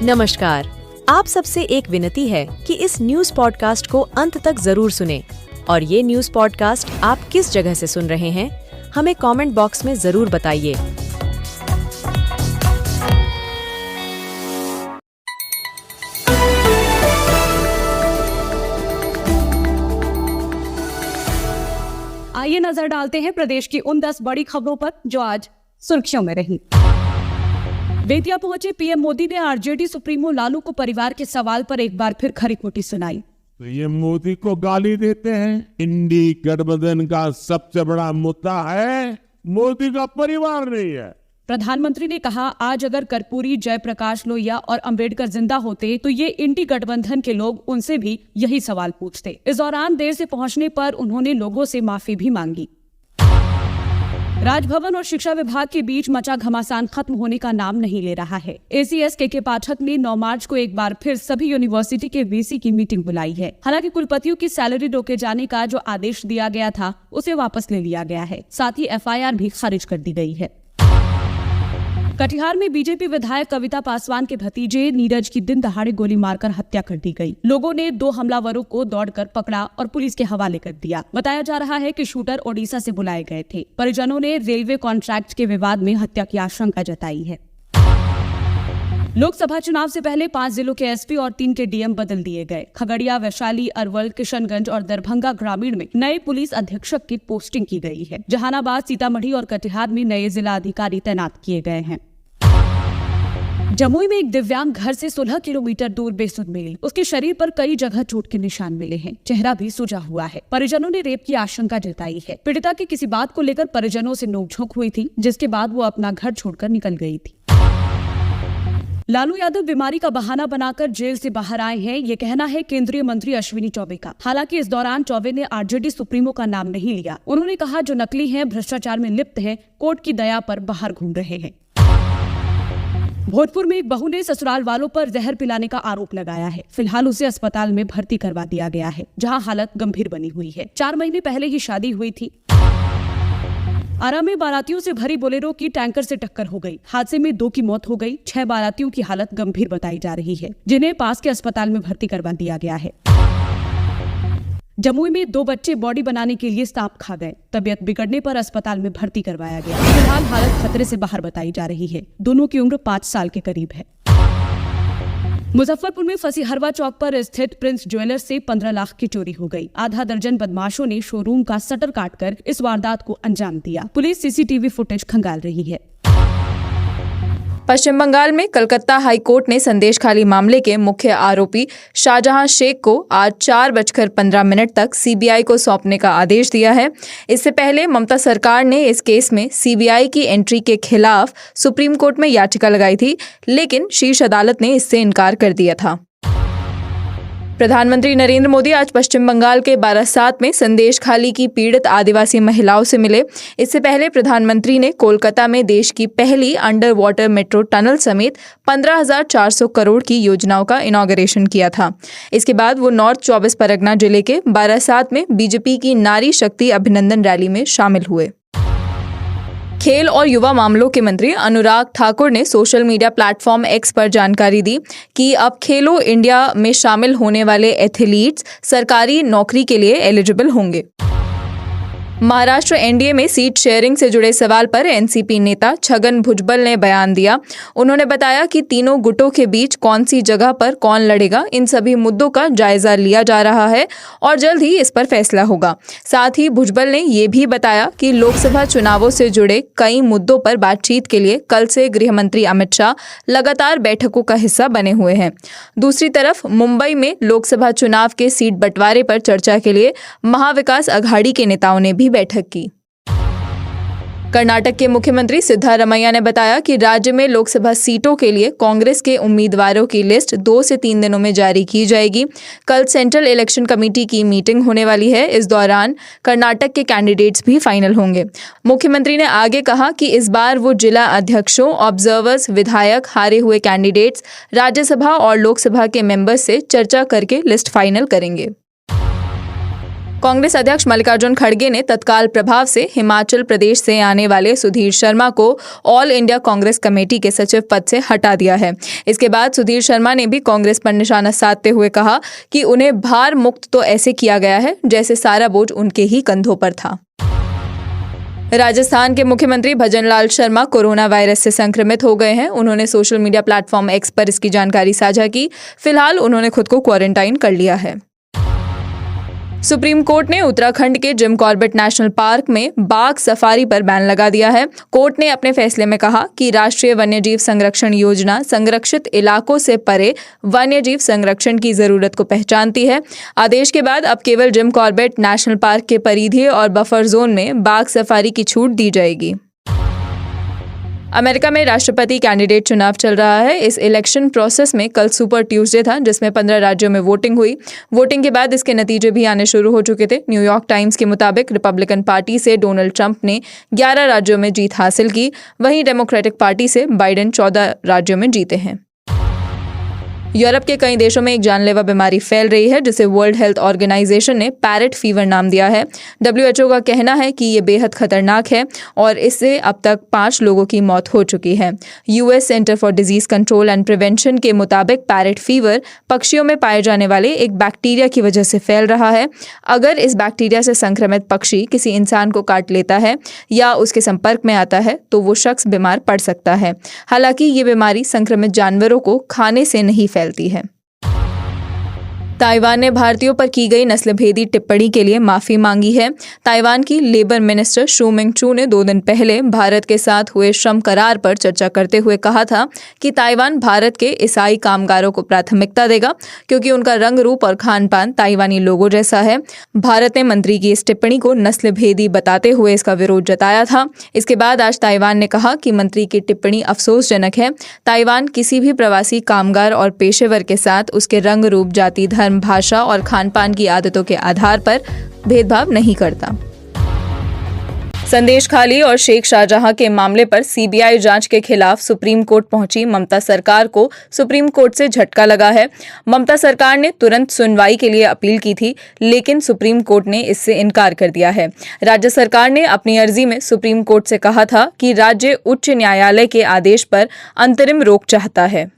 नमस्कार। आप सबसे एक विनती है कि इस न्यूज पॉडकास्ट को अंत तक जरूर सुनें और ये न्यूज पॉडकास्ट आप किस जगह से सुन रहे हैं, हमें कमेंट बॉक्स में जरूर बताइए। आइए नजर डालते हैं प्रदेश की उन 10 बड़ी खबरों पर जो आज सुर्खियों में रही। बेतिया पहुंचे पीएम मोदी ने आरजेडी सुप्रीमो लालू को परिवार के सवाल पर एक बार फिर खरी खोटी सुनाई। तो ये मोदी को गाली देते हैं। इंडी गठबंधन का सबसे बड़ा मुद्दा है मोदी का परिवार नहीं है। प्रधानमंत्री ने कहा, आज अगर कर्पूरी, जयप्रकाश लोहिया और अंबेडकर जिंदा होते तो ये इंडी गठबंधन के लोग उनसे भी यही सवाल पूछते। इस दौरान देर से पहुंचने पर उन्होंने लोगों से माफी भी मांगी। राजभवन और शिक्षा विभाग के बीच मचा घमासान खत्म होने का नाम नहीं ले रहा है। एसीएस के पाठक ने 9 मार्च को एक बार फिर सभी यूनिवर्सिटी के वीसी की मीटिंग बुलाई है। हालांकि कुलपतियों की सैलरी रोके जाने का जो आदेश दिया गया था उसे वापस ले लिया गया है। साथ ही एफआईआर भी खारिज कर दी गई है। कटिहार में बीजेपी विधायक कविता पासवान के भतीजे नीरज की दिन दहाड़े गोली मारकर हत्या कर दी गई। लोगों ने 2 हमलावरों को दौड़कर पकड़ा और पुलिस के हवाले कर दिया। बताया जा रहा है कि शूटर ओडिशा से बुलाए गए थे। परिजनों ने रेलवे कॉन्ट्रैक्ट के विवाद में हत्या की आशंका जताई है। लोकसभा चुनाव से पहले 5 जिलों के एसपी और 3 के डीएम बदल दिए गए। खगड़िया, वैशाली, अरवल, किशनगंज और दरभंगा ग्रामीण में नए पुलिस अधीक्षक की पोस्टिंग की गई है। जहानाबाद, सीतामढ़ी और कटिहार में नए जिला अधिकारी तैनात किए गए हैं। जमुई में एक दिव्यांग घर से 16 किलोमीटर दूर बेसुध मिली। उसके शरीर पर कई जगह चोट के निशान मिले हैं। चेहरा भी सूजा हुआ है। परिजनों ने रेप की आशंका जताई है। पीड़िता की किसी बात को लेकर परिजनों से नोकझोंक हुई थी, जिसके बाद वो अपना घर छोड़कर निकल गई थी। लालू यादव बीमारी का बहाना बनाकर जेल से बाहर आए हैं, ये कहना है केंद्रीय मंत्री अश्विनी चौबे का। हालांकि इस दौरान चौबे ने आरजेडी सुप्रीमो का नाम नहीं लिया। उन्होंने कहा, जो नकली हैं, भ्रष्टाचार में लिप्त हैं, कोर्ट की दया पर बाहर घूम रहे हैं। भोजपुर में एक बहू ने ससुराल वालों पर जहर पिलाने का आरोप लगाया है। फिलहाल उसे अस्पताल में भर्ती करवा दिया गया है, जहां हालत गंभीर बनी हुई है। 4 महीने पहले ही शादी हुई थी। आरा में बारातियों से भरी बोलेरो की टैंकर से टक्कर हो गई। हादसे में 2 की मौत हो गई। 6 बारातियों की हालत गंभीर बताई जा रही है, जिन्हें पास के अस्पताल में भर्ती करवा दिया गया है। जमुई में 2 बच्चे बॉडी बनाने के लिए सांप खा गए। तबीयत बिगड़ने पर अस्पताल में भर्ती करवाया गया। फिलहाल हालत खतरे से बाहर बताई जा रही है। दोनों की उम्र 5 साल के करीब है। मुजफ्फरपुर में फंसी हरवा चौक पर स्थित प्रिंस ज्वेलर्स से 15 लाख की चोरी हो गई। आधा दर्जन बदमाशों ने शोरूम का शटर काटकर इस वारदात को अंजाम दिया। पुलिस सीसीटीवी फुटेज खंगाल रही है। पश्चिम बंगाल में कलकत्ता हाई कोर्ट ने संदेशखाली मामले के मुख्य आरोपी शाहजहां शेख को आज 4:15 तक सीबीआई को सौंपने का आदेश दिया है। इससे पहले ममता सरकार ने इस केस में सीबीआई की एंट्री के खिलाफ सुप्रीम कोर्ट में याचिका लगाई थी, लेकिन शीर्ष अदालत ने इससे इनकार कर दिया था। प्रधानमंत्री नरेंद्र मोदी आज पश्चिम बंगाल के बारासात में संदेशखाली की पीड़ित आदिवासी महिलाओं से मिले। इससे पहले प्रधानमंत्री ने कोलकाता में देश की पहली अंडर वाटर मेट्रो टनल समेत 15,400 करोड़ की योजनाओं का इनॉग्रेशन किया था। इसके बाद वो नॉर्थ 24 परगना जिले के बारासात में बीजेपी की नारी शक्ति अभिनंदन रैली में शामिल हुए। खेल और युवा मामलों के मंत्री अनुराग ठाकुर ने सोशल मीडिया प्लेटफॉर्म एक्स पर जानकारी दी कि अब खेलो इंडिया में शामिल होने वाले एथलीट्स सरकारी नौकरी के लिए एलिजिबल होंगे। महाराष्ट्र एनडीए में सीट शेयरिंग से जुड़े सवाल पर एनसीपी नेता छगन भुजबल ने बयान दिया। उन्होंने बताया कि तीनों गुटों के बीच कौन सी जगह पर कौन लड़ेगा, इन सभी मुद्दों का जायजा लिया जा रहा है और जल्द ही इस पर फैसला होगा। साथ ही भुजबल ने ये भी बताया कि लोकसभा चुनावों से जुड़े कई मुद्दों पर बातचीत के लिए कल से गृह मंत्री अमित शाह लगातार बैठकों का हिस्सा बने हुए हैं। दूसरी तरफ मुंबई में लोकसभा चुनाव के सीट बंटवारे पर चर्चा के लिए महाविकास अघाड़ी के नेताओं ने भी बैठक की। कर्नाटक के मुख्यमंत्री सिद्धारमैया ने बताया कि राज्य में लोकसभा सीटों के लिए कांग्रेस के उम्मीदवारों की लिस्ट 2 से 3 दिनों में जारी की जाएगी। कल सेंट्रल इलेक्शन कमेटी की मीटिंग होने वाली है। इस दौरान कर्नाटक के कैंडिडेट्स भी फाइनल होंगे। मुख्यमंत्री ने आगे कहा कि इस बार वो जिला अध्यक्षों, ऑब्जर्वर्स, विधायक, हारे हुए कैंडिडेट्स, राज्यसभा और लोकसभा के मेंबर्स से चर्चा करके लिस्ट फाइनल करेंगे। कांग्रेस अध्यक्ष मल्लिकार्जुन खड़गे ने तत्काल प्रभाव से हिमाचल प्रदेश से आने वाले सुधीर शर्मा को ऑल इंडिया कांग्रेस कमेटी के सचिव पद से हटा दिया है। इसके बाद सुधीर शर्मा ने भी कांग्रेस पर निशाना साधते हुए कहा कि उन्हें भार मुक्त तो ऐसे किया गया है जैसे सारा बोझ उनके ही कंधों पर था। राजस्थान के मुख्यमंत्री भजनलाल शर्मा कोरोना वायरस से संक्रमित हो गए हैं। उन्होंने सोशल मीडिया प्लेटफॉर्म एक्स पर इसकी जानकारी साझा की। फिलहाल उन्होंने खुद को क्वारंटाइन कर लिया है। सुप्रीम कोर्ट ने उत्तराखंड के जिम कॉर्बेट नेशनल पार्क में बाघ सफारी पर बैन लगा दिया है। कोर्ट ने अपने फैसले में कहा कि राष्ट्रीय वन्यजीव संरक्षण योजना संरक्षित इलाकों से परे वन्यजीव संरक्षण की जरूरत को पहचानती है। आदेश के बाद अब केवल जिम कॉर्बेट नेशनल पार्क के परिधीय और बफर जोन में बाघ सफारी की छूट दी जाएगी। अमेरिका में राष्ट्रपति कैंडिडेट चुनाव चल रहा है। इस इलेक्शन प्रोसेस में कल सुपर ट्यूसडे था, जिसमें 15 राज्यों में वोटिंग हुई। वोटिंग के बाद इसके नतीजे भी आने शुरू हो चुके थे। न्यूयॉर्क टाइम्स के मुताबिक रिपब्लिकन पार्टी से डोनाल्ड ट्रंप ने 11 राज्यों में जीत हासिल की, वहीं डेमोक्रेटिक पार्टी से बाइडेन 14 राज्यों में जीते हैं। यूरोप के कई देशों में एक जानलेवा बीमारी फैल रही है, जिसे वर्ल्ड हेल्थ ऑर्गेनाइजेशन ने पैरेट फीवर नाम दिया है। WHO का कहना है कि ये बेहद खतरनाक है और इससे अब तक 5 लोगों की मौत हो चुकी है। US centre for disease control and prevention के मुताबिक पैरेट फीवर पक्षियों में पाए जाने वाले एक बैक्टीरिया की वजह से फैल रहा है। अगर इस बैक्टीरिया से संक्रमित पक्षी किसी इंसान को काट लेता है या उसके संपर्क में आता है तो वो शख्स बीमार पड़ सकता है। हालांकि ये बीमारी संक्रमित जानवरों को खाने से नहीं फैलती है। ताइवान ने भारतीयों पर की गई नस्लभेदी टिप्पणी के लिए माफी मांगी है। ताइवान की लेबर मिनिस्टर शू मिंग चू ने 2 दिन पहले भारत के साथ हुए श्रम करार पर चर्चा करते हुए कहा था कि ताइवान भारत के ईसाई कामगारों को प्राथमिकता देगा क्योंकि उनका रंग रूप और खान पान ताइवानी लोगों जैसा है। भारत ने मंत्री की इस टिप्पणी को नस्लभेदी बताते हुए इसका विरोध जताया था। इसके बाद आज ताइवान ने कहा कि मंत्री की टिप्पणी अफसोसजनक है। ताइवान किसी भी प्रवासी कामगार और पेशेवर के साथ उसके रंग रूप, जाति, धर्म, भाषा और खान-पान की आदतों के आधार पर भेदभाव नहीं करता। संदेश खाली और शेख शाहजहां के मामले पर CBI जांच के खिलाफ सुप्रीम कोर्ट पहुंची ममता सरकार को सुप्रीम कोर्ट से झटका लगा है। ममता सरकार ने तुरंत सुनवाई के लिए अपील की थी, लेकिन सुप्रीम कोर्ट ने इससे इनकार कर दिया है। राज्य सरकार ने अपनी अर्जी में सुप्रीम कोर्ट से कहा था कि राज्य उच्च न्यायालय के आदेश पर अंतरिम रोक चाहता है।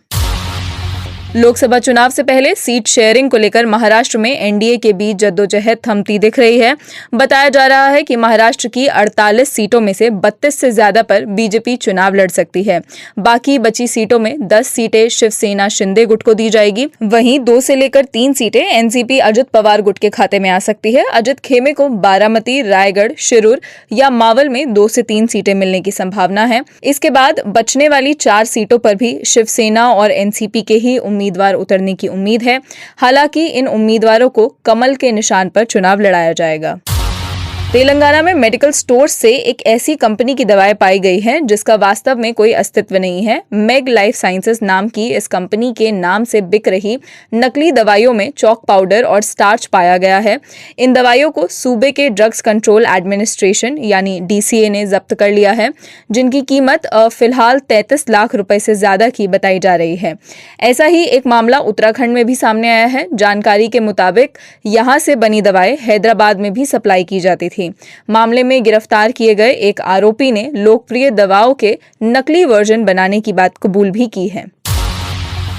लोकसभा चुनाव से पहले सीट शेयरिंग को लेकर महाराष्ट्र में एनडीए के बीच जद्दोजहद थमती दिख रही है। बताया जा रहा है कि महाराष्ट्र की 48 सीटों में से 32 से ज्यादा पर बीजेपी चुनाव लड़ सकती है। बाकी बची सीटों में 10 सीटें शिवसेना शिंदे गुट को दी जाएगी। वहीं 2 से लेकर 3 सीटें एनसीपी अजित पवार गुट के खाते में आ सकती है। अजित खेमे को बारामती, रायगढ़, शिरूर या मावल में 2 से 3 सीटें मिलने की संभावना है। इसके बाद बचने वाली 4 सीटों पर भी शिवसेना और एनसीपी के ही उम्मीदवार उतरने की उम्मीद है। हालांकि इन उम्मीदवारों को कमल के निशान पर चुनाव लड़ाया जाएगा। तेलंगाना में मेडिकल स्टोर से एक ऐसी कंपनी की दवाएं पाई गई हैं जिसका वास्तव में कोई अस्तित्व नहीं है। मेग लाइफ साइंसेज नाम की इस कंपनी के नाम से बिक रही नकली दवाइयों में चॉक पाउडर और स्टार्च पाया गया है। इन दवाइयों को सूबे के ड्रग्स कंट्रोल एडमिनिस्ट्रेशन यानी DCA ने जब्त कर लिया है, जिनकी कीमत फिलहाल 33 लाख रुपए से ज्यादा की बताई जा रही है। ऐसा ही एक मामला उत्तराखंड में भी सामने आया है। जानकारी के मुताबिक यहाँ से बनी दवाएं हैदराबाद में भी सप्लाई की जाती थी। मामले में गिरफ्तार किए गए एक आरोपी ने लोकप्रिय दवाओं के नकली वर्जन बनाने की बात कबूल भी की है।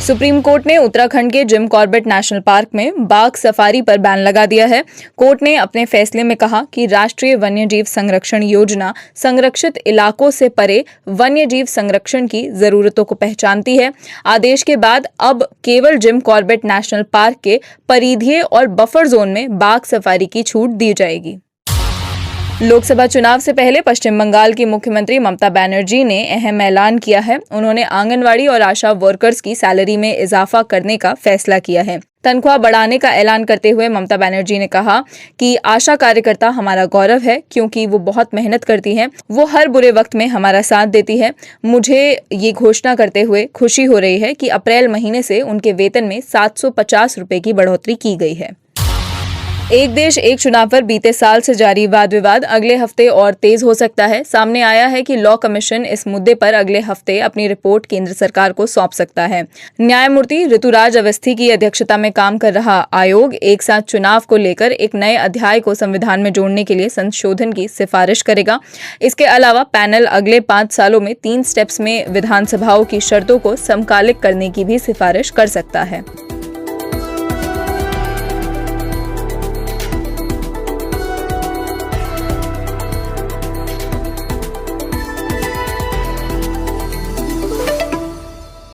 सुप्रीम कोर्ट ने उत्तराखंड के जिम कॉर्बेट नेशनल पार्क में बाघ सफारी पर बैन लगा दिया है। कोर्ट ने अपने फैसले में कहा कि राष्ट्रीय वन्यजीव संरक्षण योजना संरक्षित इलाकों से परे वन्यजीव संरक्षण की जरूरतों को पहचानती है। आदेश के बाद अब केवल जिम कॉर्बेट नेशनल पार्क के परिधीय और बफर जोन में बाघ सफारी की छूट दी जाएगी। लोकसभा चुनाव से पहले पश्चिम बंगाल की मुख्यमंत्री ममता बनर्जी ने अहम ऐलान किया है। उन्होंने आंगनवाड़ी और आशा वर्कर्स की सैलरी में इजाफा करने का फैसला किया है। तनख्वाह बढ़ाने का ऐलान करते हुए ममता बनर्जी ने कहा कि आशा कार्यकर्ता हमारा गौरव है क्योंकि वो बहुत मेहनत करती हैं। वो हर बुरे वक्त में हमारा साथ देती है। मुझे ये घोषणा करते हुए खुशी हो रही है कि अप्रैल महीने से उनके वेतन में 750 रुपए की बढ़ोतरी की गई है। एक देश एक चुनाव पर बीते साल से जारी वाद विवाद अगले हफ्ते और तेज हो सकता है। सामने आया है कि लॉ कमीशन इस मुद्दे पर अगले हफ्ते अपनी रिपोर्ट केंद्र सरकार को सौंप सकता है। न्यायमूर्ति ऋतुराज अवस्थी की अध्यक्षता में काम कर रहा आयोग एक साथ चुनाव को लेकर एक नए अध्याय को संविधान में जोड़ने के लिए संशोधन की सिफारिश करेगा। इसके अलावा पैनल अगले 5 सालों में 3 स्टेप्स में विधानसभाओं की शर्तों को समकालिक करने की भी सिफारिश कर सकता है।